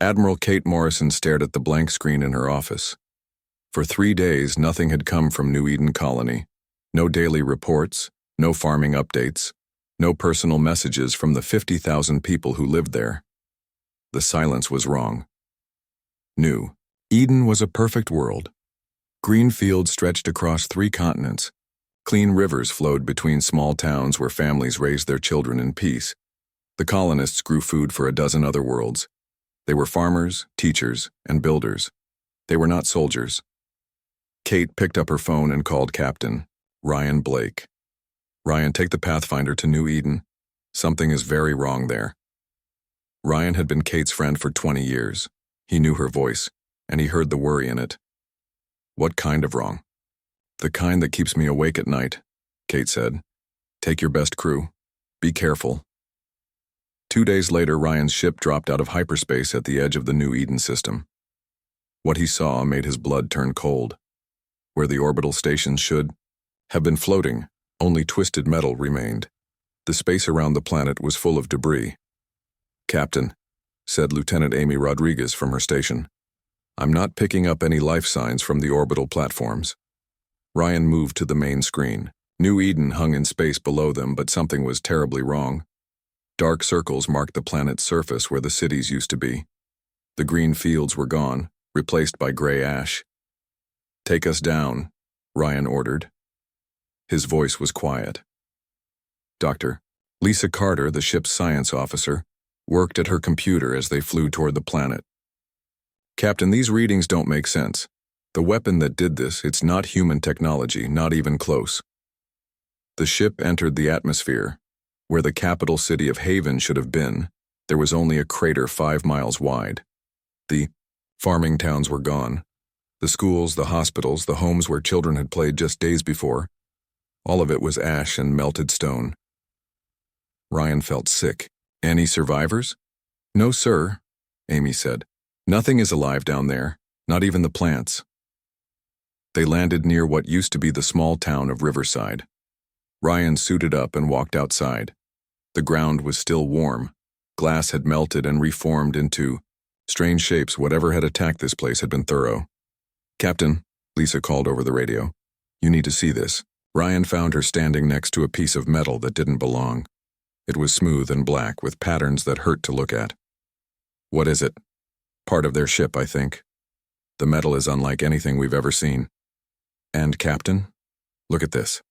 Admiral Kate Morrison stared at the blank screen in her office. For 3 days, nothing had come from New Eden Colony. No daily reports, no farming updates, no personal messages from the 50,000 people who lived there. The silence was wrong. New Eden was a perfect world. Green fields stretched across 3 continents. Clean rivers flowed between small towns where families raised their children in peace. The colonists grew food for a dozen other worlds. They were farmers, teachers, and builders. They were not soldiers. Kate picked up her phone and called Captain Ryan Blake. Ryan, take the Pathfinder to New Eden. Something is very wrong there. Ryan had been Kate's friend for 20 years. He knew her voice, and he heard the worry in it. What kind of wrong? The kind that keeps me awake at night, Kate said. Take your best crew. Be careful. 2 days later, Ryan's ship dropped out of hyperspace at the edge of the New Eden system. What he saw made his blood turn cold. Where the orbital stations should have been floating, only twisted metal remained. The space around the planet was full of debris. Captain, said Lieutenant Amy Rodriguez from her station, I'm not picking up any life signs from the orbital platforms. Ryan moved to the main screen. New Eden hung in space below them, but something was terribly wrong. Dark circles marked the planet's surface where the cities used to be. The green fields were gone, replaced by gray ash. Take us down, Ryan ordered. His voice was quiet. Dr. Lisa Carter, the ship's science officer, worked at her computer as they flew toward the planet. Captain, these readings don't make sense. The weapon that did this, it's not human technology, not even close. The ship entered the atmosphere. Where the capital city of Haven should have been, there was only a crater 5 miles wide. The farming towns were gone. The schools, the hospitals, the homes where children had played just days before. All of it was ash and melted stone. Ryan felt sick. Any survivors? No, sir, Amy said. Nothing is alive down there, not even the plants. They landed near what used to be the small town of Riverside. Ryan suited up and walked outside. The ground was still warm. Glass had melted and reformed into strange shapes. Whatever had attacked this place had been thorough. Captain, Lisa called over the radio. You need to see this. Ryan found her standing next to a piece of metal that didn't belong. It was smooth and black with patterns that hurt to look at. What is it? Part of their ship, I think. The metal is unlike anything we've ever seen. And, Captain, look at this.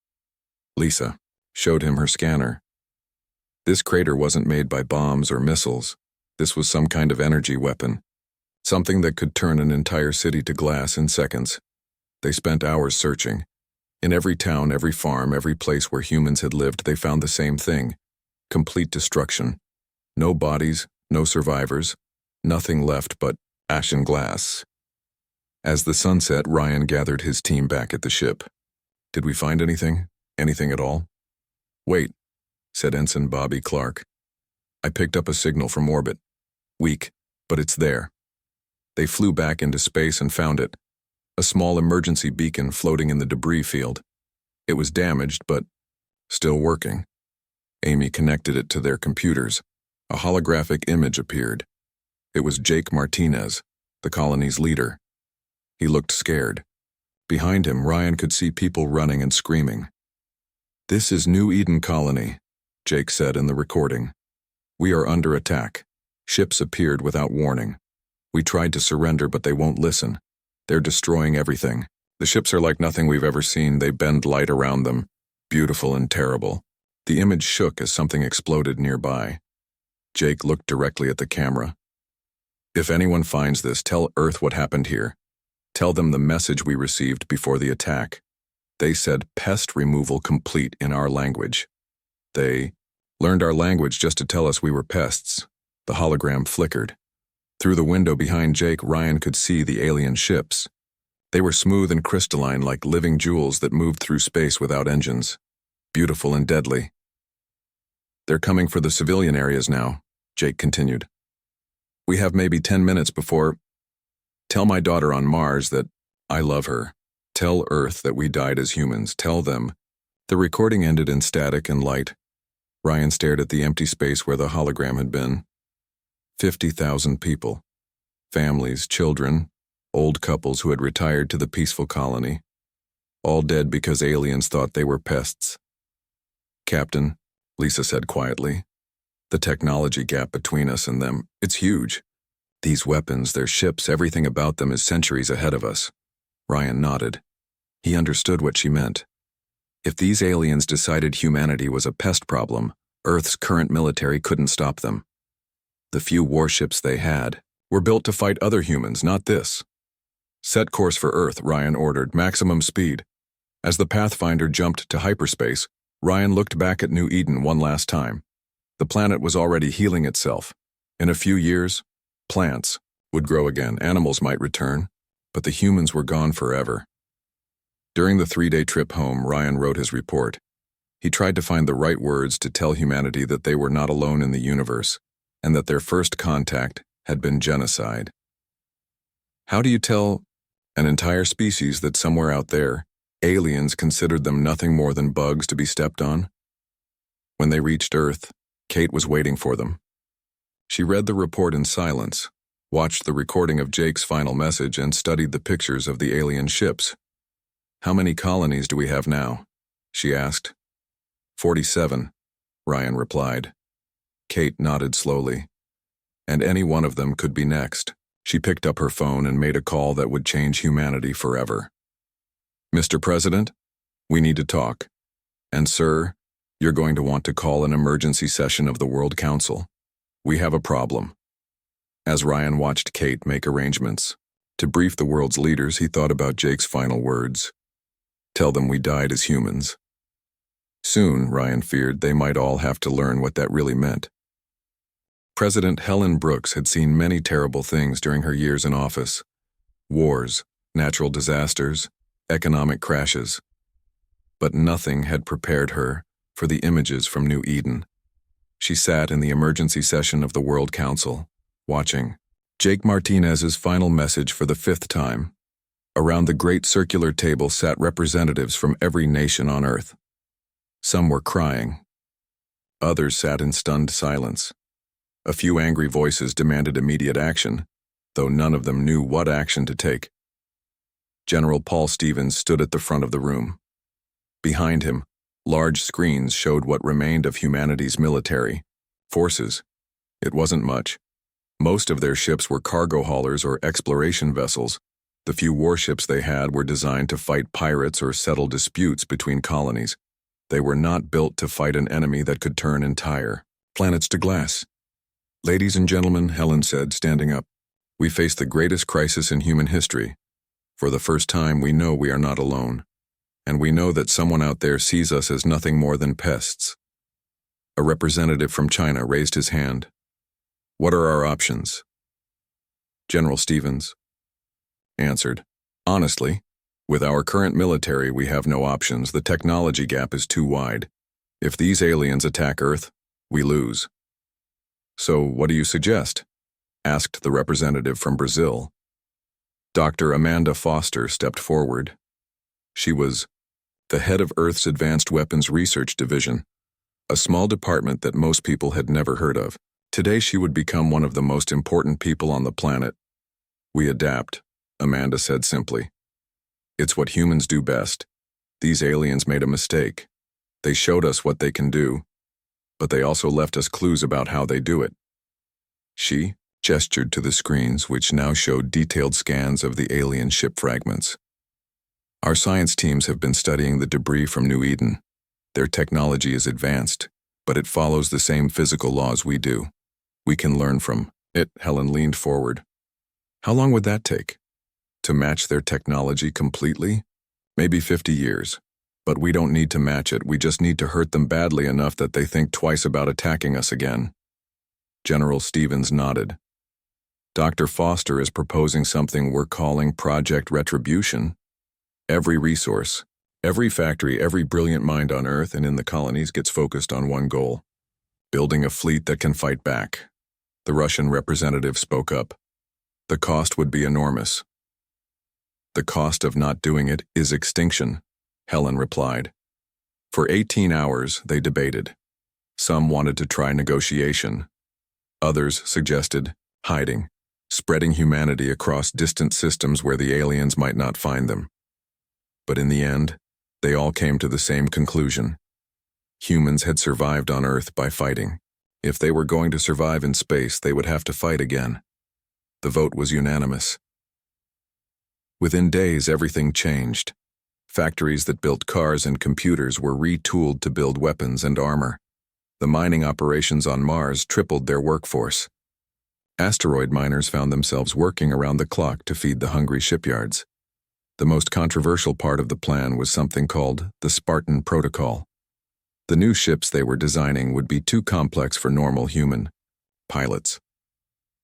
Lisa showed him her scanner. This crater wasn't made by bombs or missiles. This was some kind of energy weapon. Something that could turn an entire city to glass in seconds. They spent hours searching. In every town, every farm, every place where humans had lived, they found the same thing. Complete destruction. No bodies, no survivors. Nothing left but ash and glass. As the sun set, Ryan gathered his team back at the ship. Did we find anything? Anything at all? Wait, said Ensign Bobby Clark. I picked up a signal from orbit. Weak, but it's there. They flew back into space and found it. A small emergency beacon floating in the debris field. It was damaged, but still working. Amy connected it to their computers. A holographic image appeared. It was Jake Martinez, the colony's leader. He looked scared. Behind him, Ryan could see people running and screaming. This is New Eden Colony, Jake said in the recording. We are under attack. Ships appeared without warning. We tried to surrender, but they won't listen. They're destroying everything. The ships are like nothing we've ever seen. They bend light around them. Beautiful and terrible. The image shook as something exploded nearby. Jake looked directly at the camera. If anyone finds this, tell Earth what happened here. Tell them the message we received before the attack. They said pest removal complete in our language. They learned our language just to tell us we were pests. The hologram flickered. Through the window behind Jake, Ryan could see the alien ships. They were smooth and crystalline like living jewels that moved through space without engines. Beautiful and deadly. They're coming for the civilian areas now, Jake continued. We have maybe 10 minutes before. Tell my daughter on Mars that I love her. Tell Earth that we died as humans. Tell them. The recording ended in static and light. Ryan stared at the empty space where the hologram had been. 50,000 people. Families, children, old couples who had retired to the peaceful colony. All dead because aliens thought they were pests. "Captain," Lisa said quietly, "the technology gap between us and them, it's huge. These weapons, their ships, everything about them is centuries ahead of us." Ryan nodded. He understood what she meant. If these aliens decided humanity was a pest problem, Earth's current military couldn't stop them. The few warships they had were built to fight other humans, not this. "Set course for Earth," Ryan ordered, "maximum speed." As the Pathfinder jumped to hyperspace, Ryan looked back at New Eden one last time. The planet was already healing itself. In a few years, plants would grow again, animals might return, but the humans were gone forever. During the 3-day trip home, Ryan wrote his report. He tried to find the right words to tell humanity that they were not alone in the universe, and that their first contact had been genocide. How do you tell an entire species that somewhere out there, aliens considered them nothing more than bugs to be stepped on? When they reached Earth, Kate was waiting for them. She read the report in silence, watched the recording of Jake's final message, and studied the pictures of the alien ships. "How many colonies do we have now?" she asked. 47, Ryan replied. Kate nodded slowly. "And any one of them could be next." She picked up her phone and made a call that would change humanity forever. "Mr. President, we need to talk. And sir, you're going to want to call an emergency session of the World Council. We have a problem." As Ryan watched Kate make arrangements to brief the world's leaders, he thought about Jake's final words. "Tell them we died as humans." Soon, Ryan feared, they might all have to learn what that really meant. President Helen Brooks had seen many terrible things during her years in office. Wars, natural disasters, economic crashes. But nothing had prepared her for the images from New Eden. She sat in the emergency session of the World Council, watching Jake Martinez's final message for the 5th time. Around the great circular table sat representatives from every nation on Earth. Some were crying. Others sat in stunned silence. A few angry voices demanded immediate action, though none of them knew what action to take. General Paul Stevens stood at the front of the room. Behind him, large screens showed what remained of humanity's military forces. It wasn't much. Most of their ships were cargo haulers or exploration vessels. The few warships they had were designed to fight pirates or settle disputes between colonies. They were not built to fight an enemy that could turn entire planets to glass. "Ladies and gentlemen," Helen said, standing up, "we face the greatest crisis in human history. For the first time, we know we are not alone. And we know that someone out there sees us as nothing more than pests." A representative from China raised his hand. "What are our options?" General Stevens answered, "Honestly, with our current military, we have no options. The technology gap is too wide. If these aliens attack Earth, we lose." "So what do you suggest?" asked the representative from Brazil. Dr. Amanda Foster stepped forward. She was the head of Earth's Advanced Weapons Research Division, a small department that most people had never heard of. Today she would become one of the most important people on the planet. "We adapt," Amanda said simply. "It's what humans do best. These aliens made a mistake. They showed us what they can do, but they also left us clues about how they do it." She gestured to the screens, which now showed detailed scans of the alien ship fragments. "Our science teams have been studying the debris from New Eden. Their technology is advanced, but it follows the same physical laws we do. We can learn from it." Helen leaned forward. "How long would that take? To match their technology completely? Maybe 50 years. But we don't need to match it, we just need to hurt them badly enough that they think twice about attacking us again." General Stevens nodded. "Dr. Foster is proposing something we're calling Project Retribution. Every resource, every factory, every brilliant mind on Earth and in the colonies gets focused on one goal: building a fleet that can fight back." The Russian representative spoke up. "The cost would be enormous." "The cost of not doing it is extinction," Helen replied. For 18 hours, they debated. Some wanted to try negotiation. Others suggested hiding, spreading humanity across distant systems where the aliens might not find them. But in the end, they all came to the same conclusion. Humans had survived on Earth by fighting. If they were going to survive in space, they would have to fight again. The vote was unanimous. Within days, everything changed. Factories that built cars and computers were retooled to build weapons and armor. The mining operations on Mars tripled their workforce. Asteroid miners found themselves working around the clock to feed the hungry shipyards. The most controversial part of the plan was something called the Spartan Protocol. The new ships they were designing would be too complex for normal human pilots.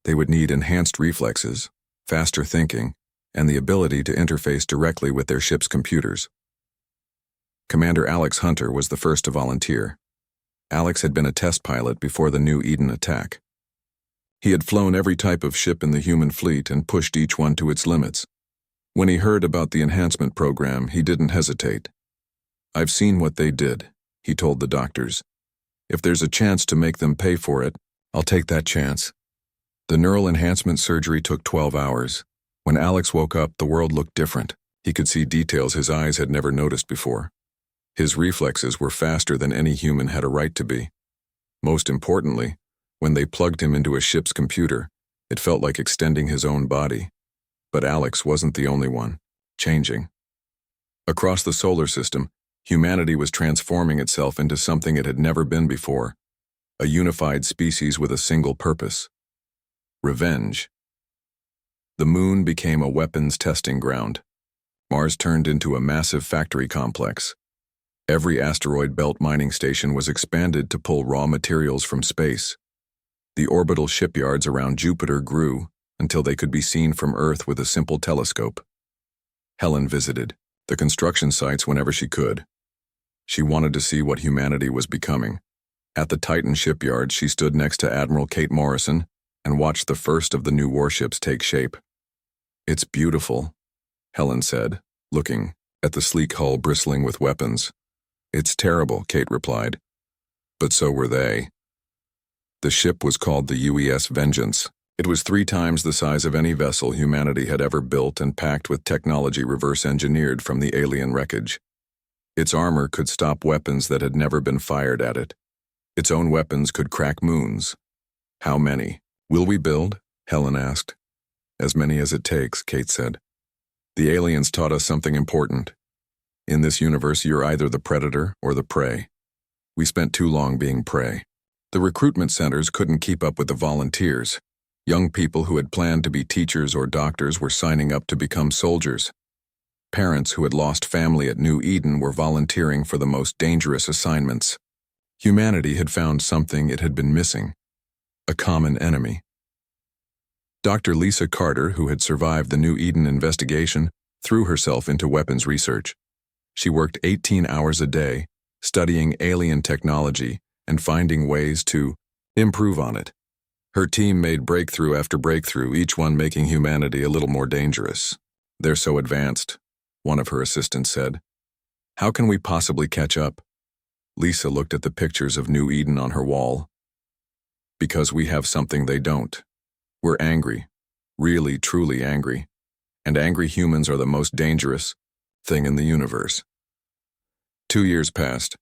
They would need enhanced reflexes, faster thinking, and the ability to interface directly with their ship's computers. Commander Alex Hunter was the first to volunteer. Alex had been a test pilot before the New Eden attack. He had flown every type of ship in the human fleet and pushed each one to its limits. When he heard about the enhancement program, he didn't hesitate. "I've seen what they did," he told the doctors. "If there's a chance to make them pay for it, I'll take that chance." The neural enhancement surgery took 12 hours. When Alex woke up, the world looked different. He could see details his eyes had never noticed before. His reflexes were faster than any human had a right to be. Most importantly, when they plugged him into a ship's computer, it felt like extending his own body. But Alex wasn't the only one changing. Across the solar system, humanity was transforming itself into something it had never been before, a unified species with a single purpose: revenge. The moon became a weapons testing ground. Mars turned into a massive factory complex. Every asteroid belt mining station was expanded to pull raw materials from space. The orbital shipyards around Jupiter grew until they could be seen from Earth with a simple telescope. Helen visited the construction sites whenever she could. She wanted to see what humanity was becoming. At the Titan shipyard, she stood next to Admiral Kate Morrison and watched the first of the new warships take shape. "It's beautiful," Helen said, looking at the sleek hull bristling with weapons. "It's terrible," Kate replied. But so were they. The ship was called the UES Vengeance. It was 3 times the size of any vessel humanity had ever built and packed with technology reverse-engineered from the alien wreckage. Its armor could stop weapons that had never been fired at it. Its own weapons could crack moons. "How many will we build?" Helen asked. "As many as it takes," Kate said. "The aliens taught us something important. In this universe, you're either the predator or the prey. We spent too long being prey." The recruitment centers couldn't keep up with the volunteers. Young people who had planned to be teachers or doctors were signing up to become soldiers. Parents who had lost family at New Eden were volunteering for the most dangerous assignments. Humanity had found something it had been missing: a common enemy. Dr. Lisa Carter, who had survived the New Eden investigation, threw herself into weapons research. She worked 18 hours a day, studying alien technology and finding ways to improve on it. Her team made breakthrough after breakthrough, each one making humanity a little more dangerous. "They're so advanced," one of her assistants said. "How can we possibly catch up?" Lisa looked at the pictures of New Eden on her wall. "Because we have something they don't. We're angry, really, truly angry. And angry humans are the most dangerous thing in the universe." 2 years passed.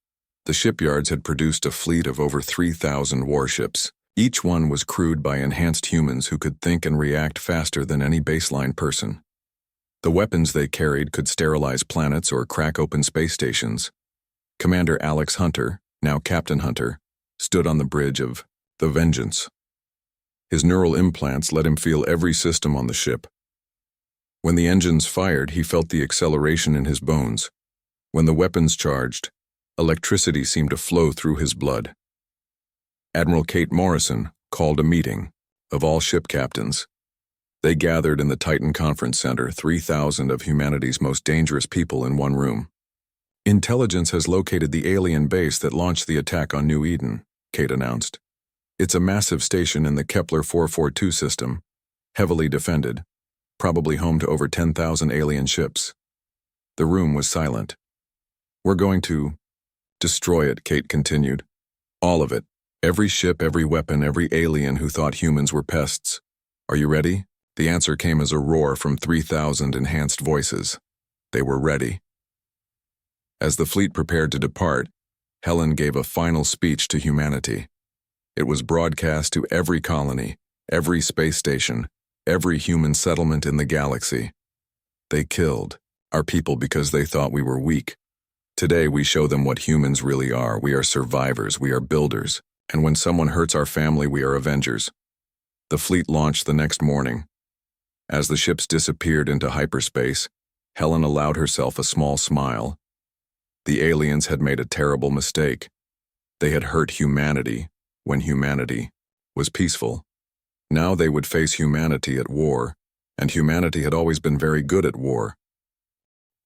The shipyards had produced a fleet of over 3,000 warships. Each one was crewed by enhanced humans who could think and react faster than any baseline person. The weapons they carried could sterilize planets or crack open space stations. Commander Alex Hunter, now Captain Hunter, stood on the bridge of the Vengeance. His neural implants let him feel every system on the ship. When the engines fired, he felt the acceleration in his bones. When the weapons charged, electricity seemed to flow through his blood. Admiral Kate Morrison called a meeting of all ship captains. They gathered in the Titan Conference Center, 3,000 of humanity's most dangerous people in one room. "Intelligence has located the alien base that launched the attack on New Eden," Kate announced. "It's a massive station in the Kepler 442 system, heavily defended, probably home to over 10,000 alien ships." The room was silent. "We're going to destroy it," Kate continued. "All of it. Every ship, every weapon, every alien who thought humans were pests. Are you ready?" The answer came as a roar from 3,000 enhanced voices. They were ready. As the fleet prepared to depart, Helen gave a final speech to humanity. It was broadcast to every colony, every space station, every human settlement in the galaxy. They killed our people because they thought we were weak. Today we show them what humans really are. We are survivors, we are builders, and when someone hurts our family, we are avengers. The fleet launched the next morning. As the ships disappeared into hyperspace, Helen allowed herself a small smile. The aliens had made a terrible mistake. They had hurt humanity when humanity was peaceful. Now they would face humanity at war, and humanity had always been very good at war.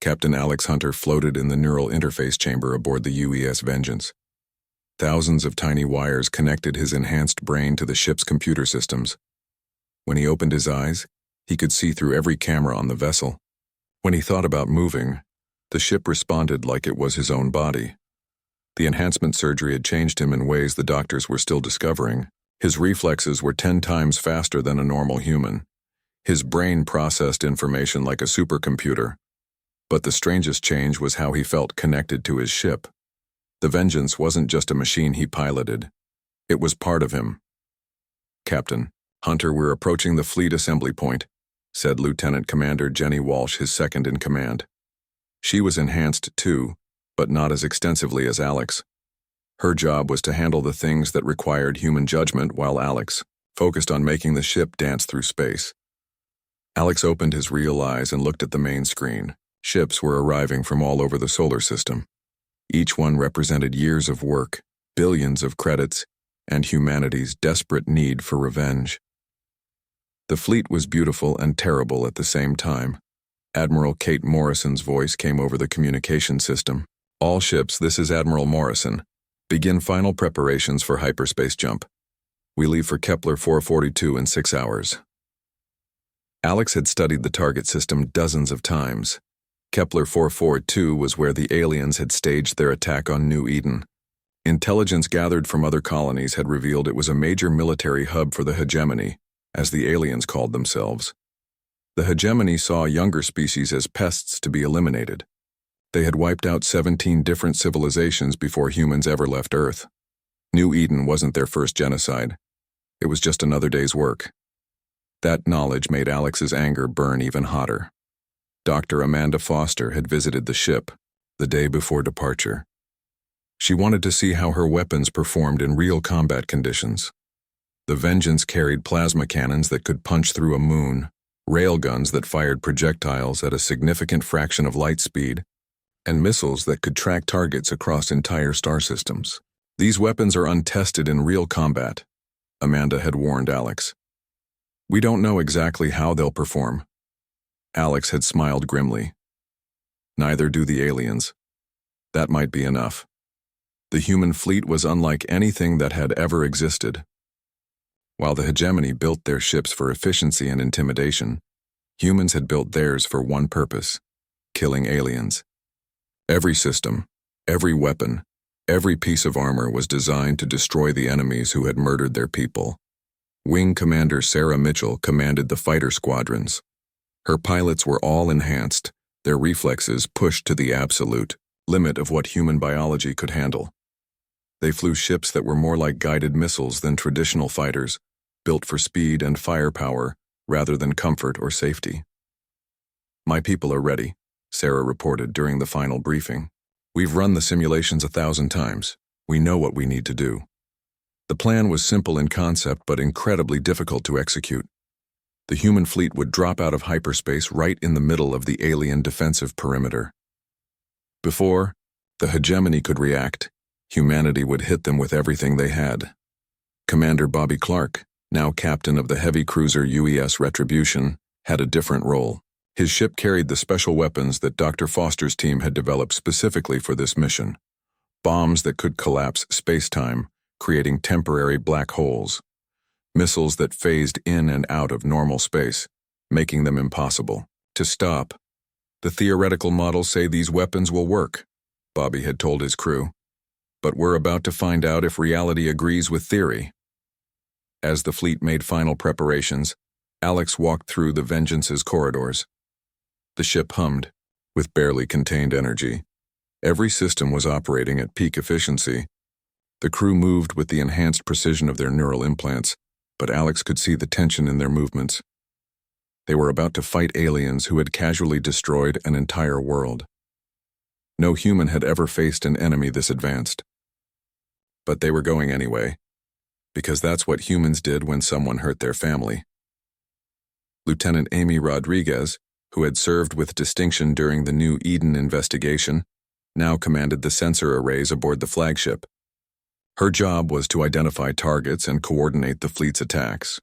Captain Alex Hunter floated in the neural interface chamber aboard the UES Vengeance. Thousands of tiny wires connected his enhanced brain to the ship's computer systems. When he opened his eyes, he could see through every camera on the vessel. When he thought about moving, the ship responded like it was his own body. The enhancement surgery had changed him in ways the doctors were still discovering. His reflexes were 10 times faster than a normal human. His brain processed information like a supercomputer. But the strangest change was how he felt connected to his ship. The Vengeance wasn't just a machine he piloted. It was part of him. "Captain Hunter, we're approaching the fleet assembly point," said Lieutenant Commander Jenny Walsh, his second in command. She was enhanced too, but not as extensively as Alex. Her job was to handle the things that required human judgment, while Alex focused on making the ship dance through space. Alex opened his real eyes and looked at the main screen. Ships were arriving from all over the solar system. Each one represented years of work, billions of credits, and humanity's desperate need for revenge. The fleet was beautiful and terrible at the same time. Admiral Kate Morrison's voice came over the communication system. "All ships, this is Admiral Morrison. Begin final preparations for hyperspace jump. We leave for Kepler 442 in 6 hours." Alex had studied the target system dozens of times. Kepler 442 was where the aliens had staged their attack on New Eden. Intelligence gathered from other colonies had revealed it was a major military hub for the hegemony, as the aliens called themselves. The hegemony saw younger species as pests to be eliminated. They had wiped out 17 different civilizations before humans ever left Earth. New Eden wasn't their first genocide. It was just another day's work. That knowledge made Alex's anger burn even hotter. Dr. Amanda Foster had visited the ship the day before departure. She wanted to see how her weapons performed in real combat conditions. The Vengeance carried plasma cannons that could punch through a moon, railguns that fired projectiles at a significant fraction of light speed, and missiles that could track targets across entire star systems. "These weapons are untested in real combat," Amanda had warned Alex. "We don't know exactly how they'll perform." Alex had smiled grimly. Neither do the aliens. That might be enough. The human fleet was unlike anything that had ever existed. While the hegemony built their ships for efficiency and intimidation, humans had built theirs for one purpose: killing aliens. Every system, every weapon, every piece of armor was designed to destroy the enemies who had murdered their people. Wing Commander Sarah Mitchell commanded the fighter squadrons. Her pilots were all enhanced, their reflexes pushed to the absolute limit of what human biology could handle. They flew ships that were more like guided missiles than traditional fighters, built for speed and firepower rather than comfort or safety. "My people are ready," Sarah reported during the final briefing. "We've run the simulations 1,000 times. We know what we need to do." The plan was simple in concept but incredibly difficult to execute. The human fleet would drop out of hyperspace right in the middle of the alien defensive perimeter. Before the hegemony could react, humanity would hit them with everything they had. Commander Bobby Clark, now captain of the heavy cruiser UES Retribution, had a different role. His ship carried the special weapons that Dr. Foster's team had developed specifically for this mission. Bombs that could collapse space-time, creating temporary black holes. Missiles that phased in and out of normal space, making them impossible to stop. "The theoretical models say these weapons will work," Bobby had told his crew. "But we're about to find out if reality agrees with theory." As the fleet made final preparations, Alex walked through the Vengeance's corridors. The ship hummed, with barely contained energy. Every system was operating at peak efficiency. The crew moved with the enhanced precision of their neural implants, but Alex could see the tension in their movements. They were about to fight aliens who had casually destroyed an entire world. No human had ever faced an enemy this advanced. But they were going anyway, because that's what humans did when someone hurt their family. Lieutenant Amy Rodriguez, who had served with distinction during the New Eden investigation, now commanded the sensor arrays aboard the flagship. Her job was to identify targets and coordinate the fleet's attacks.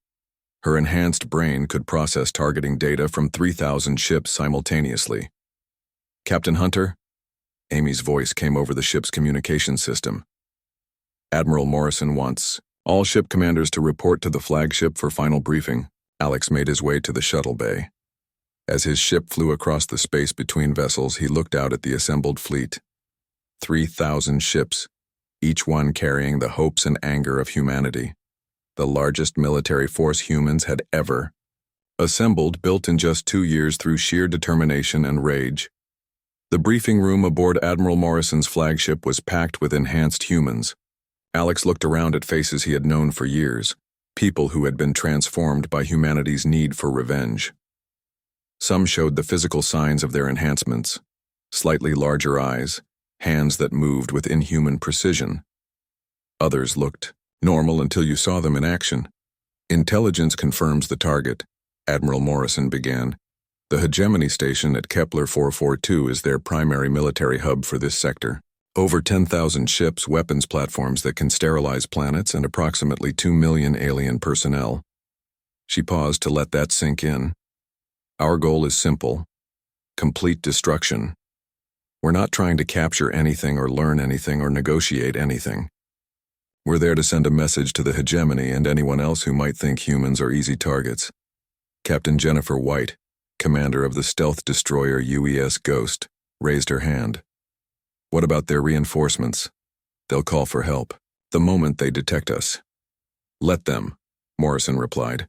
Her enhanced brain could process targeting data from 3,000 ships simultaneously. "Captain Hunter?" Amy's voice came over the ship's communication system. "Admiral Morrison wants all ship commanders to report to the flagship for final briefing." Alex made his way to the shuttle bay. As his ship flew across the space between vessels, he looked out at the assembled fleet. 3,000 ships, each one carrying the hopes and anger of humanity. The largest military force humans had ever assembled, built in just 2 years through sheer determination and rage. The briefing room aboard Admiral Morrison's flagship was packed with enhanced humans. Alex looked around at faces he had known for years, people who had been transformed by humanity's need for revenge. Some showed the physical signs of their enhancements: slightly larger eyes, hands that moved with inhuman precision. Others looked normal until you saw them in action. "Intelligence confirms the target," Admiral Morrison began. "The hegemony station at Kepler 442 is their primary military hub for this sector. Over 10,000 ships, weapons platforms that can sterilize planets, and approximately 2 million alien personnel." She paused to let that sink in. "Our goal is simple: complete destruction. We're not trying to capture anything or learn anything or negotiate anything. We're there to send a message to the hegemony and anyone else who might think humans are easy targets." Captain Jennifer White, commander of the stealth destroyer UES Ghost, raised her hand. "What about their reinforcements? They'll call for help the moment they detect us." "Let them," Morrison replied.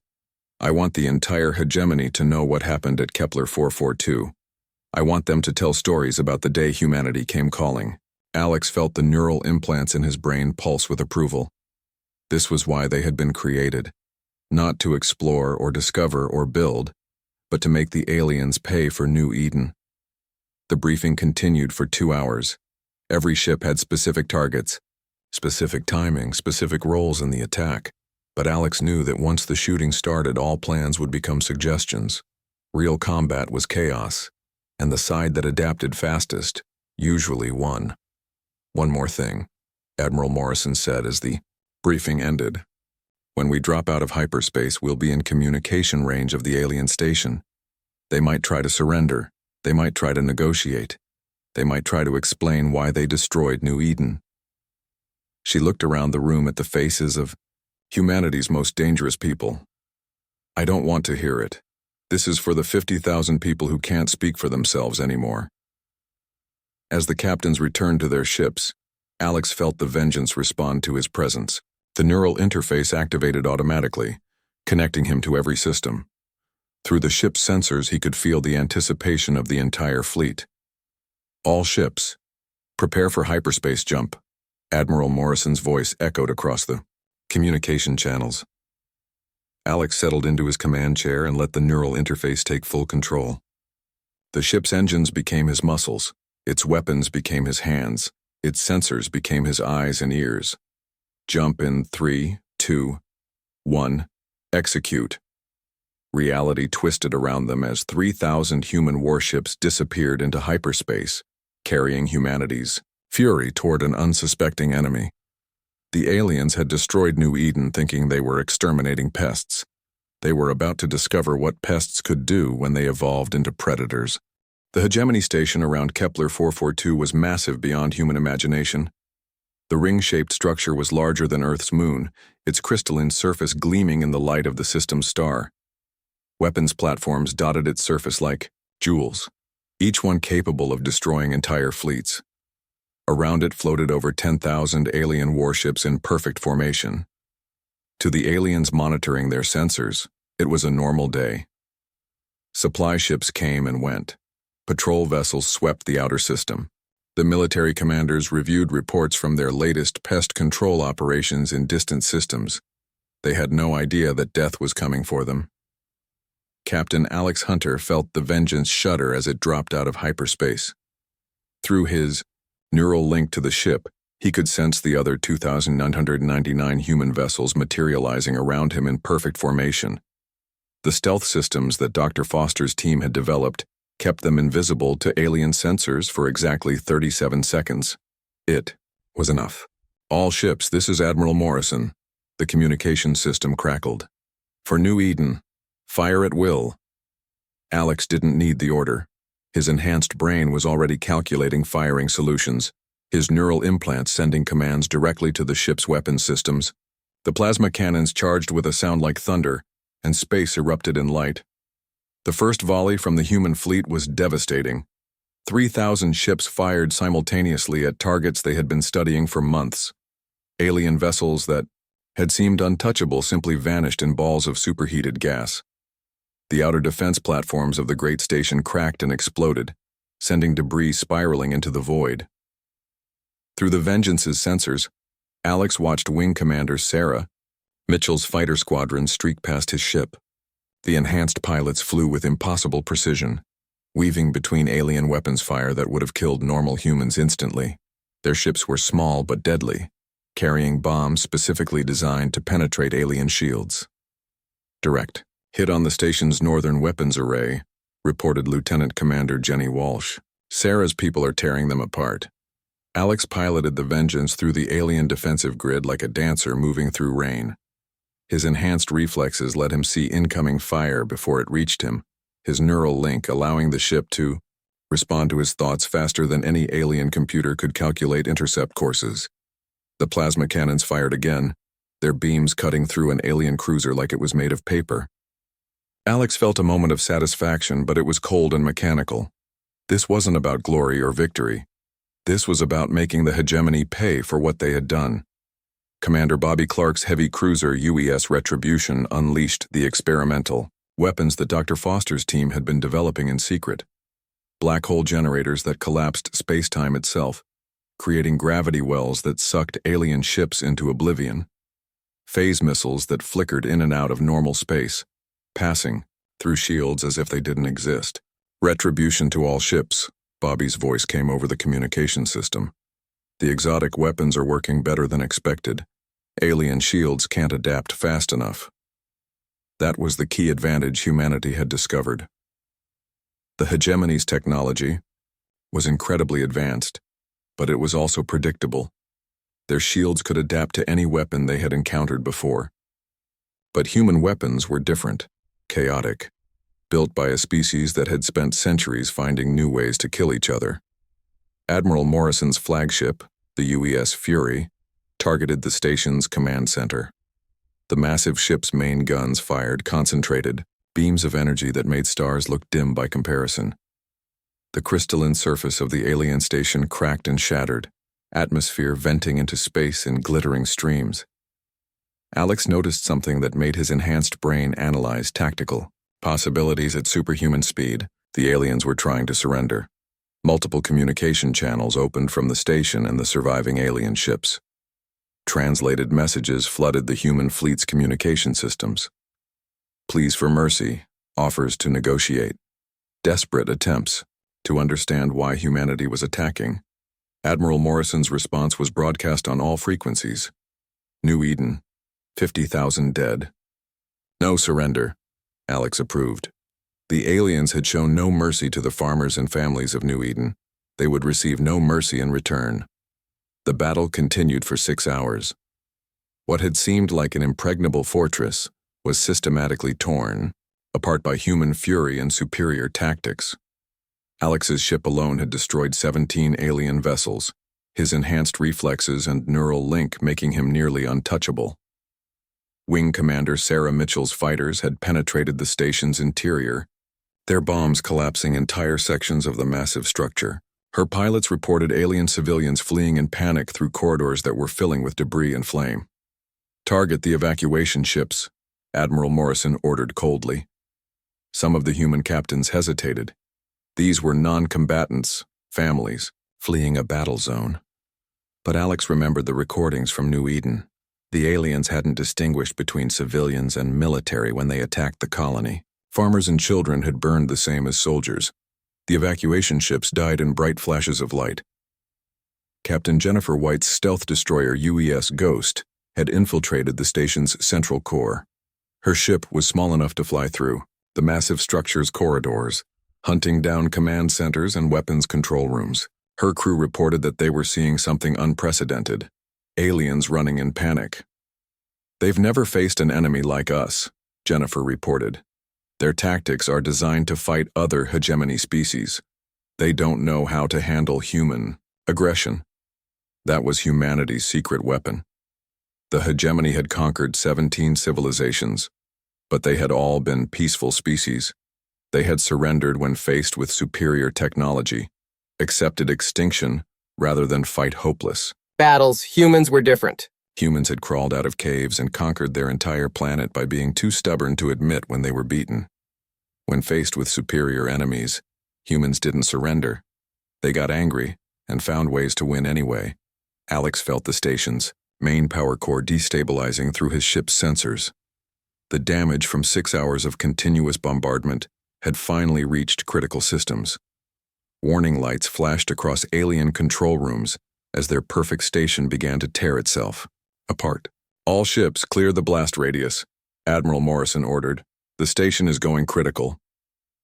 "I want the entire hegemony to know what happened at Kepler 442. I want them to tell stories about the day humanity came calling." Alex felt the neural implants in his brain pulse with approval. This was why they had been created. Not to explore or discover or build, but to make the aliens pay for New Eden. The briefing continued for 2 hours. Every ship had specific targets, specific timing, specific roles in the attack. But Alex knew that once the shooting started, all plans would become suggestions. Real combat was chaos, and the side that adapted fastest usually won. "One more thing," Admiral Morrison said as the briefing ended. "When we drop out of hyperspace, we'll be in communication range of the alien station. They might try to surrender. They might try to negotiate. They might try to explain why they destroyed New Eden." She looked around the room at the faces of humanity's most dangerous people. "I don't want to hear it. This is for the 50,000 people who can't speak for themselves anymore." As the captains returned to their ships, Alex felt the Vengeance respond to his presence. The neural interface activated automatically, connecting him to every system. Through the ship's sensors, he could feel the anticipation of the entire fleet. "All ships, prepare for hyperspace jump." Admiral Morrison's voice echoed across the communication channels. Alex settled into his command chair and let the neural interface take full control. The ship's engines became his muscles, its weapons became his hands, its sensors became his eyes and ears. "Jump in 3, 2, 1, execute." Reality twisted around them as 3,000 human warships disappeared into hyperspace, carrying humanity's fury toward an unsuspecting enemy. The aliens had destroyed New Eden thinking they were exterminating pests. They were about to discover what pests could do when they evolved into predators. The hegemony station around Kepler 442 was massive beyond human imagination. The ring-shaped structure was larger than Earth's moon, its crystalline surface gleaming in the light of the system's star. Weapons platforms dotted its surface like jewels, each one capable of destroying entire fleets. Around it floated over 10,000 alien warships in perfect formation. To the aliens monitoring their sensors, It was a normal day. Supply ships came and went. Patrol vessels swept the outer system. The military commanders reviewed reports from their latest pest control operations in distant systems. They had no idea that death was coming for them. Captain Alex Hunter felt the Vengeance shudder as it dropped out of hyperspace. Through his neural link to the ship, he could sense the other 2,999 human vessels materializing around him in perfect formation. The stealth systems that Dr. Foster's team had developed kept them invisible to alien sensors for exactly 37 seconds. It was enough. All ships, this is Admiral Morrison. The communication system crackled. For New Eden, fire at will. Alex didn't need the order. His enhanced brain was already calculating firing solutions, his neural implants sending commands directly to the ship's weapons systems. The plasma cannons charged with a sound like thunder, and space erupted in light. The first volley from the human fleet was devastating. 3,000 ships fired simultaneously at targets they had been studying for months. Alien vessels that had seemed untouchable simply vanished in balls of superheated gas. The outer defense platforms of the great station cracked and exploded, sending debris spiraling into the void. Through the Vengeance's sensors, Alex watched Wing Commander Sarah Mitchell's fighter squadron streak past his ship. The enhanced pilots flew with impossible precision, weaving between alien weapons fire that would have killed normal humans instantly. Their ships were small but deadly, carrying bombs specifically designed to penetrate alien shields. Direct hit on the station's northern weapons array, reported Lieutenant Commander Jenny Walsh. Sarah's people are tearing them apart. Alex piloted the Vengeance through the alien defensive grid like a dancer moving through rain. His enhanced reflexes let him see incoming fire before it reached him, his neural link allowing the ship to respond to his thoughts faster than any alien computer could calculate intercept courses. The plasma cannons fired again, their beams cutting through an alien cruiser like it was made of paper. Alex felt a moment of satisfaction, but it was cold and mechanical. This wasn't about glory or victory. This was about making the hegemony pay for what they had done. Commander Bobby Clark's heavy cruiser UES Retribution unleashed the experimental weapons that Dr. Foster's team had been developing in secret. Black hole generators that collapsed space-time itself, creating gravity wells that sucked alien ships into oblivion. Phase missiles that flickered in and out of normal space, passing through shields as if they didn't exist. Retribution to all ships, Bobby's voice came over the communication system. The exotic weapons are working better than expected. Alien shields can't adapt fast enough. That was the key advantage humanity had discovered. The hegemony's technology was incredibly advanced, but it was also predictable. Their shields could adapt to any weapon they had encountered before. But human weapons were different, chaotic, built by a species that had spent centuries finding new ways to kill each other. Admiral Morrison's flagship, the UES Fury, targeted the station's command center. The massive ship's main guns fired concentrated beams of energy that made stars look dim by comparison. The crystalline surface of the alien station cracked and shattered, atmosphere venting into space in glittering streams. Alex noticed something that made his enhanced brain analyze tactical possibilities at superhuman speed. The aliens were trying to surrender. Multiple communication channels opened from the station and the surviving alien ships. Translated messages flooded the human fleet's communication systems. Pleas for mercy, offers to negotiate, desperate attempts to understand why humanity was attacking. Admiral Morrison's response was broadcast on all frequencies. New Eden, 50,000 dead. No surrender, Alex approved. The aliens had shown no mercy to the farmers and families of New Eden. They would receive no mercy in return. The battle continued for 6 hours. What had seemed like an impregnable fortress was systematically torn apart by human fury and superior tactics. Alex's ship alone had destroyed 17 alien vessels, his enhanced reflexes and neural link making him nearly untouchable. Wing Commander Sarah Mitchell's fighters had penetrated the station's interior, their bombs collapsing entire sections of the massive structure. Her pilots reported alien civilians fleeing in panic through corridors that were filling with debris and flame. Target the evacuation ships, Admiral Morrison ordered coldly. Some of the human captains hesitated. These were non-combatants, families, fleeing a battle zone. But Alex remembered the recordings from New Eden. The aliens hadn't distinguished between civilians and military when they attacked the colony. Farmers and children had burned the same as soldiers. The evacuation ships died in bright flashes of light. Captain Jennifer White's stealth destroyer UES Ghost had infiltrated the station's central core. Her ship was small enough to fly through the massive structure's corridors, hunting down command centers and weapons control rooms. Her crew reported that they were seeing something unprecedented: aliens running in panic. "They've never faced an enemy like us," Jennifer reported. "Their tactics are designed to fight other hegemony species. They don't know how to handle human aggression." That was humanity's secret weapon. The hegemony had conquered 17 civilizations, but they had all been peaceful species. They had surrendered when faced with superior technology, accepted extinction rather than fight hopeless. Battles, humans were different. Humans had crawled out of caves and conquered their entire planet by being too stubborn to admit when they were beaten. When faced with superior enemies, humans didn't surrender. They got angry and found ways to win anyway. Alex felt the station's main power core destabilizing through his ship's sensors. The damage from 6 hours of continuous bombardment had finally reached critical systems. Warning lights flashed across alien control rooms as their perfect station began to tear itself apart. "All ships clear the blast radius," Admiral Morrison ordered. "The station is going critical."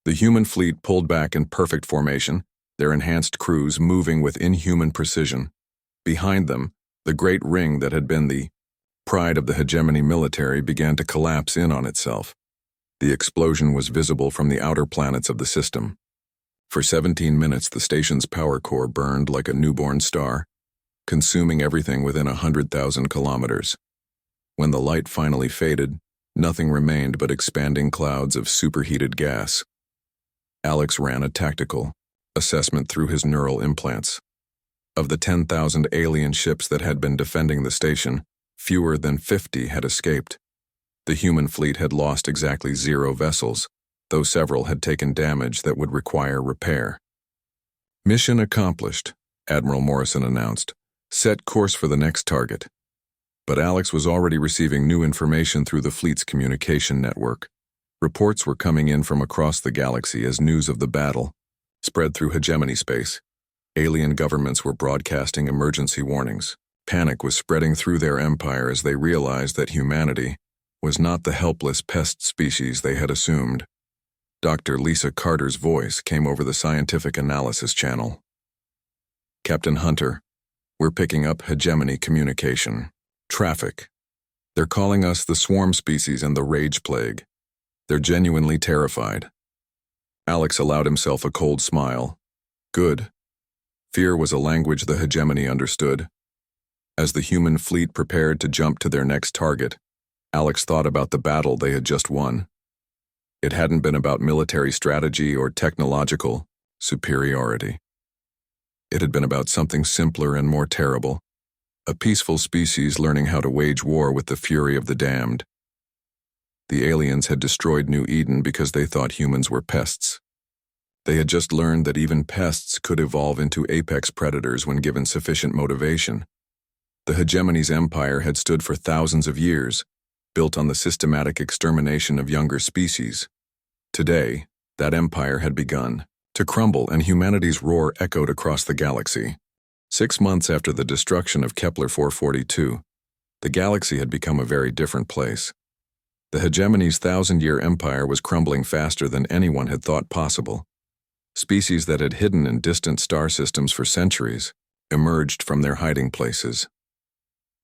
The human fleet pulled back in perfect formation, their enhanced crews moving with inhuman precision. Behind them, the great ring that had been the pride of the hegemony military began to collapse in on itself. The explosion was visible from the outer planets of the system. For 17 minutes, the station's power core burned like a newborn star, consuming everything within 100,000 kilometers. When the light finally faded, nothing remained but expanding clouds of superheated gas. Alex ran a tactical assessment through his neural implants. Of the 10,000 alien ships that had been defending the station, fewer than 50 had escaped. The human fleet had lost exactly 0 vessels, though several had taken damage that would require repair. "Mission accomplished," Admiral Morrison announced. "Set course for the next target." But Alex was already receiving new information through the fleet's communication network. Reports were coming in from across the galaxy as news of the battle spread through hegemony space. Alien governments were broadcasting emergency warnings. Panic was spreading through their empire as they realized that humanity was not the helpless pest species they had assumed. Dr. Lisa Carter's voice came over the scientific analysis channel. "Captain Hunter, we're picking up hegemony communication. Traffic. They're calling us the swarm species and the rage plague. They're genuinely terrified." Alex allowed himself a cold smile. Good. Fear was a language the hegemony understood. As the human fleet prepared to jump to their next target, Alex thought about the battle they had just won. It hadn't been about military strategy or technological superiority. It had been about something simpler and more terrible: a peaceful species learning how to wage war with the fury of the damned. The aliens had destroyed New Eden because they thought humans were pests. They had just learned that even pests could evolve into apex predators when given sufficient motivation. The hegemony's empire had stood for thousands of years, built on the systematic extermination of younger species. Today, that empire had begun to crumble, and humanity's roar echoed across the galaxy. 6 months after the destruction of Kepler 442, the galaxy had become a very different place. The hegemony's 1,000-year empire was crumbling faster than anyone had thought possible. Species that had hidden in distant star systems for centuries emerged from their hiding places.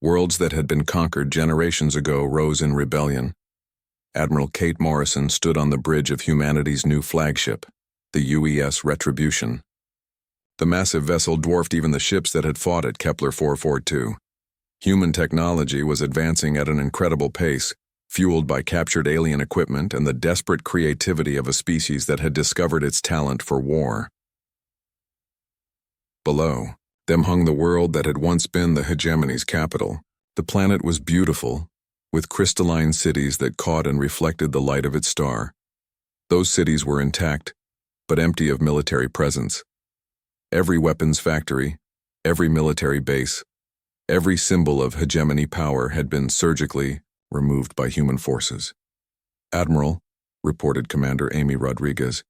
Worlds that had been conquered generations ago rose in rebellion. Admiral Kate Morrison stood on the bridge of humanity's new flagship, the UES Retribution. The massive vessel dwarfed even the ships that had fought at Kepler 442. Human technology was advancing at an incredible pace, fueled by captured alien equipment and the desperate creativity of a species that had discovered its talent for war. Below them hung the world that had once been the hegemony's capital. The planet was beautiful, with crystalline cities that caught and reflected the light of its star. Those cities were intact, but empty of military presence. Every weapons factory, every military base, every symbol of hegemony power had been surgically removed by human forces. "Admiral," reported Commander Amy Rodriguez,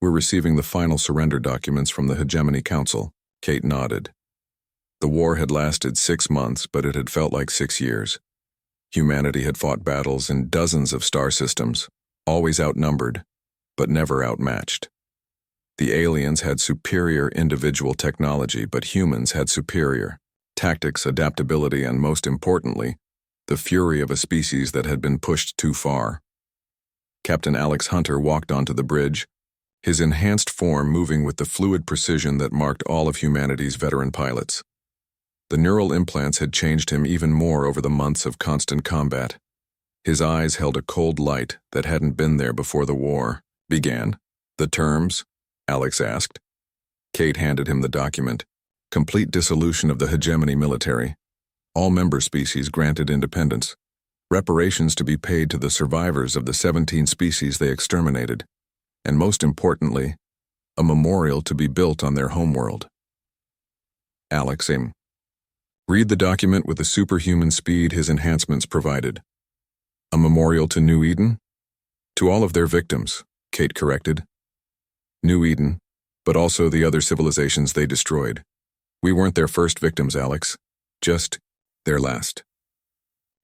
"we're receiving the final surrender documents from the Hegemony Council." Kate nodded. The war had lasted 6 months, but it had felt like 6 years. Humanity had fought battles in dozens of star systems, always outnumbered, but never outmatched. The aliens had superior individual technology, but humans had superior tactics, adaptability, and most importantly, the fury of a species that had been pushed too far. Captain Alex Hunter walked onto the bridge, his enhanced form moving with the fluid precision that marked all of humanity's veteran pilots. The neural implants had changed him even more over the months of constant combat. His eyes held a cold light that hadn't been there before the war began. "The terms?" Alex asked. Kate handed him the document. "Complete dissolution of the hegemony military. All member species granted independence. Reparations to be paid to the survivors of the 17 species they exterminated. And most importantly, a memorial to be built on their homeworld." Alex aimed. Read the document with the superhuman speed his enhancements provided. "A memorial to New Eden?" "To all of their victims," Kate corrected. "New Eden, but also the other civilizations they destroyed. We weren't their first victims, Alex. Just their last."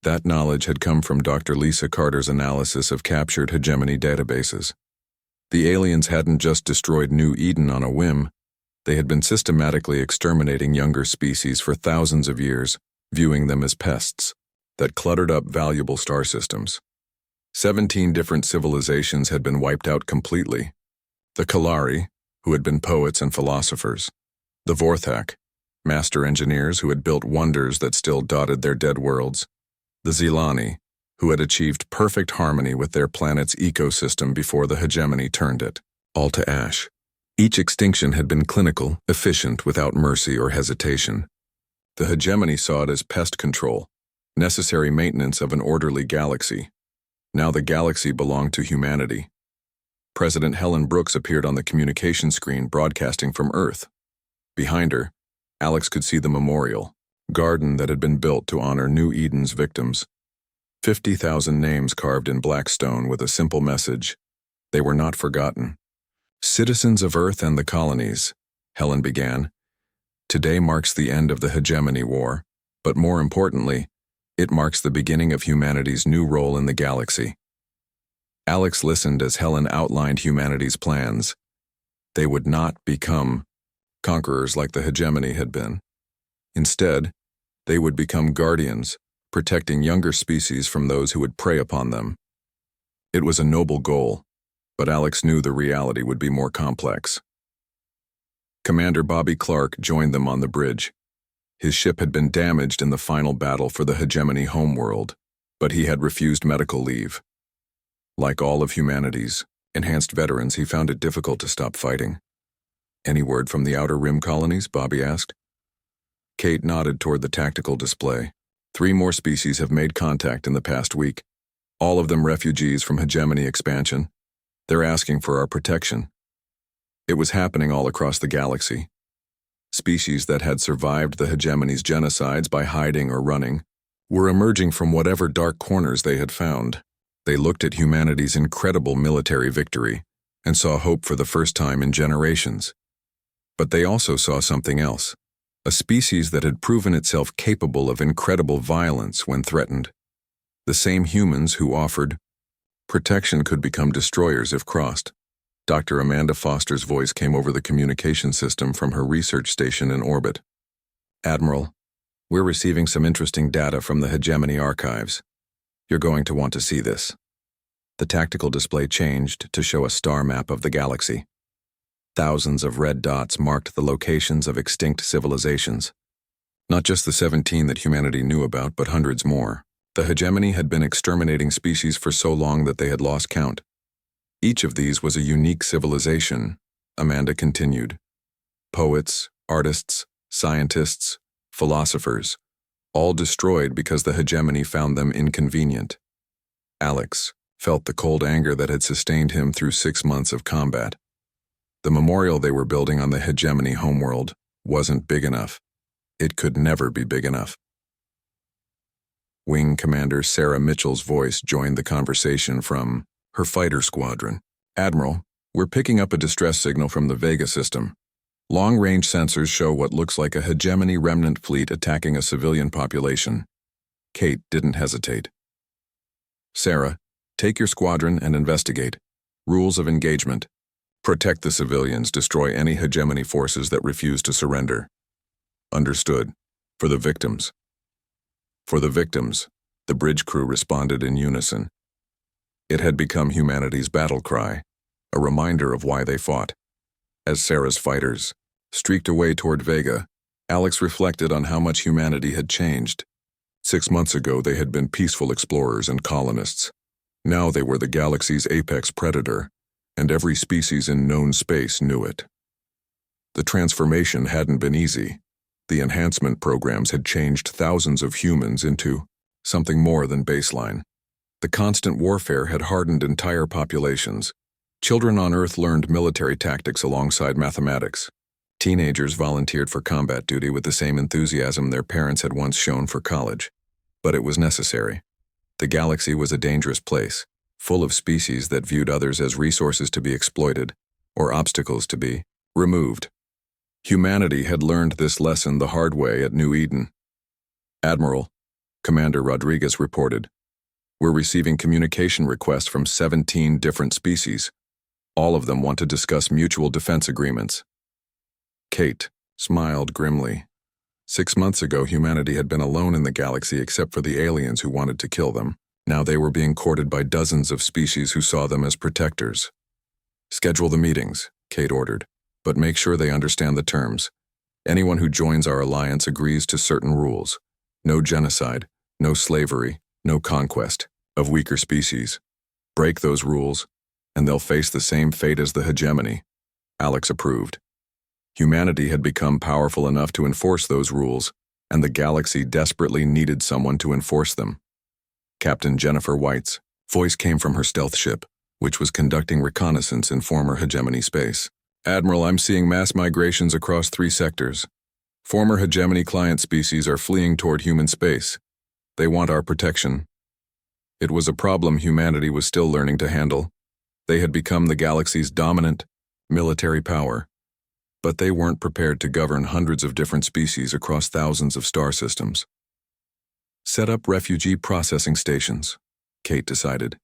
That knowledge had come from Dr. Lisa Carter's analysis of captured hegemony databases. The aliens hadn't just destroyed New Eden on a whim. They had been systematically exterminating younger species for thousands of years, viewing them as pests that cluttered up valuable star systems. 17 different civilizations had been wiped out completely. The Kalari, who had been poets and philosophers. The Vorthak, master engineers who had built wonders that still dotted their dead worlds. The Zilani, who had achieved perfect harmony with their planet's ecosystem before the hegemony turned it all to ash. Each extinction had been clinical, efficient, without mercy or hesitation. The hegemony saw it as pest control, necessary maintenance of an orderly galaxy. Now the galaxy belonged to humanity. President Helen Brooks appeared on the communication screen broadcasting from Earth. Behind her, Alex could see the memorial garden that had been built to honor New Eden's victims. 50,000 names carved in black stone with a simple message: they were not forgotten. "Citizens of Earth and the colonies," Helen began, "today marks the end of the hegemony war, but more importantly, it marks the beginning of humanity's new role in the galaxy." Alex listened as Helen outlined humanity's plans. They would not become conquerors like the hegemony had been. Instead, they would become guardians, protecting younger species from those who would prey upon them. It was a noble goal, but Alex knew the reality would be more complex. Commander Bobby Clark joined them on the bridge. His ship had been damaged in the final battle for the hegemony homeworld, but he had refused medical leave. Like all of humanity's enhanced veterans, he found it difficult to stop fighting. "Any word from the Outer Rim colonies?" Bobby asked. Kate nodded toward the tactical display. 3 more species have made contact in the past week, all of them refugees from hegemony expansion. They're asking for our protection. It was happening all across the galaxy. Species that had survived the hegemony's genocides by hiding or running were emerging from whatever dark corners they had found. They looked at humanity's incredible military victory and saw hope for the first time in generations. But they also saw something else, a species that had proven itself capable of incredible violence when threatened. The same humans who offered protection could become destroyers if crossed. Dr. Amanda Foster's voice came over the communication system from her research station in orbit. "Admiral, we're receiving some interesting data from the hegemony archives. You're going to want to see this." The tactical display changed to show a star map of the galaxy. Thousands of red dots marked the locations of extinct civilizations. Not just the 17 that humanity knew about, but hundreds more. The hegemony had been exterminating species for so long that they had lost count. Each of these was a unique civilization, Amanda continued. Poets, artists, scientists, philosophers, all destroyed because the hegemony found them inconvenient. Alex felt the cold anger that had sustained him through 6 months of combat. The memorial they were building on the hegemony homeworld wasn't big enough. It could never be big enough. Wing Commander Sarah Mitchell's voice joined the conversation from her fighter squadron. "Admiral, we're picking up a distress signal from the Vega system. Long-range sensors show what looks like a hegemony remnant fleet attacking a civilian population." Kate didn't hesitate. "Sarah, take your squadron and investigate. Rules of engagement. Protect the civilians, destroy any hegemony forces that refuse to surrender." "Understood. For the victims." "For the victims," the bridge crew responded in unison. It had become humanity's battle cry, a reminder of why they fought. As Sarah's fighters streaked away toward Vega, Alex reflected on how much humanity had changed. 6 months ago, they had been peaceful explorers and colonists. Now they were the galaxy's apex predator, and every species in known space knew it. The transformation hadn't been easy. The enhancement programs had changed thousands of humans into something more than baseline. The constant warfare had hardened entire populations. Children on Earth learned military tactics alongside mathematics. Teenagers volunteered for combat duty with the same enthusiasm their parents had once shown for college. But it was necessary. The galaxy was a dangerous place, full of species that viewed others as resources to be exploited, or obstacles to be removed. Humanity had learned this lesson the hard way at New Eden. "Admiral," Commander Rodriguez reported, "we're receiving communication requests from 17 different species. All of them want to discuss mutual defense agreements." Kate smiled grimly. 6 months ago, humanity had been alone in the galaxy except for the aliens who wanted to kill them. Now they were being courted by dozens of species who saw them as protectors. "Schedule the meetings," Kate ordered, "but make sure they understand the terms. Anyone who joins our alliance agrees to certain rules. No genocide, no slavery, no conquest of weaker species. Break those rules, and they'll face the same fate as the hegemony." Alex approved. Humanity had become powerful enough to enforce those rules, and the galaxy desperately needed someone to enforce them. Captain Jennifer White's voice came from her stealth ship, which was conducting reconnaissance in former hegemony space. "Admiral, I'm seeing mass migrations across 3 sectors. Former hegemony client species are fleeing toward human space. They want our protection." It was a problem humanity was still learning to handle. They had become the galaxy's dominant military power, but they weren't prepared to govern hundreds of different species across thousands of star systems. "Set up refugee processing stations," Kate decided.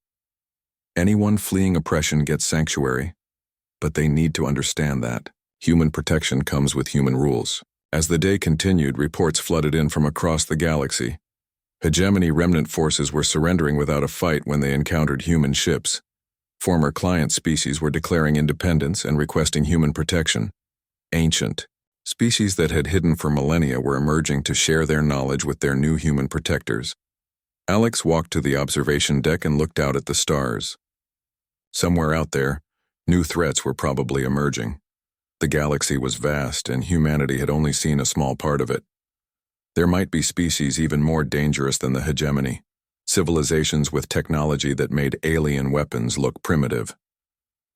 "Anyone fleeing oppression gets sanctuary, but they need to understand that human protection comes with human rules." As the day continued, reports flooded in from across the galaxy. Hegemony remnant forces were surrendering without a fight when they encountered human ships. Former client species were declaring independence and requesting human protection. Ancient species that had hidden for millennia were emerging to share their knowledge with their new human protectors. Alex walked to the observation deck and looked out at the stars. Somewhere out there, new threats were probably emerging. The galaxy was vast, and humanity had only seen a small part of it. There might be species even more dangerous than the hegemony, civilizations with technology that made alien weapons look primitive.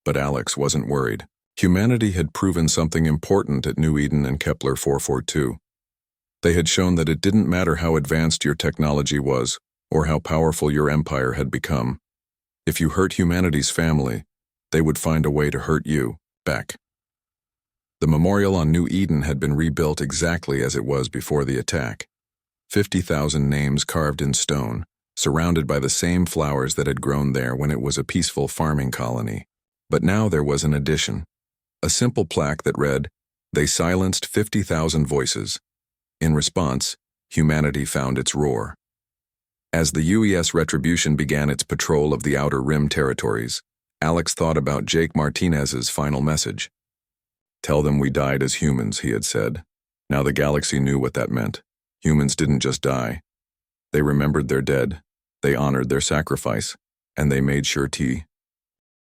But Alex wasn't worried. Humanity had proven something important at New Eden and Kepler 442. They had shown that it didn't matter how advanced your technology was or how powerful your empire had become. If you hurt humanity's family, they would find a way to hurt you back. The memorial on New Eden had been rebuilt exactly as it was before the attack. 50,000 names carved in stone, surrounded by the same flowers that had grown there when it was a peaceful farming colony. But now there was an addition. A simple plaque that read, "They silenced 50,000 voices. In response, humanity found its roar." As the UES Retribution began its patrol of the Outer Rim territories, Alex thought about Jake Martinez's final message. "Tell them we died as humans," he had said. Now the galaxy knew what that meant. Humans didn't just die. They remembered their dead, they honored their sacrifice, and they made sure to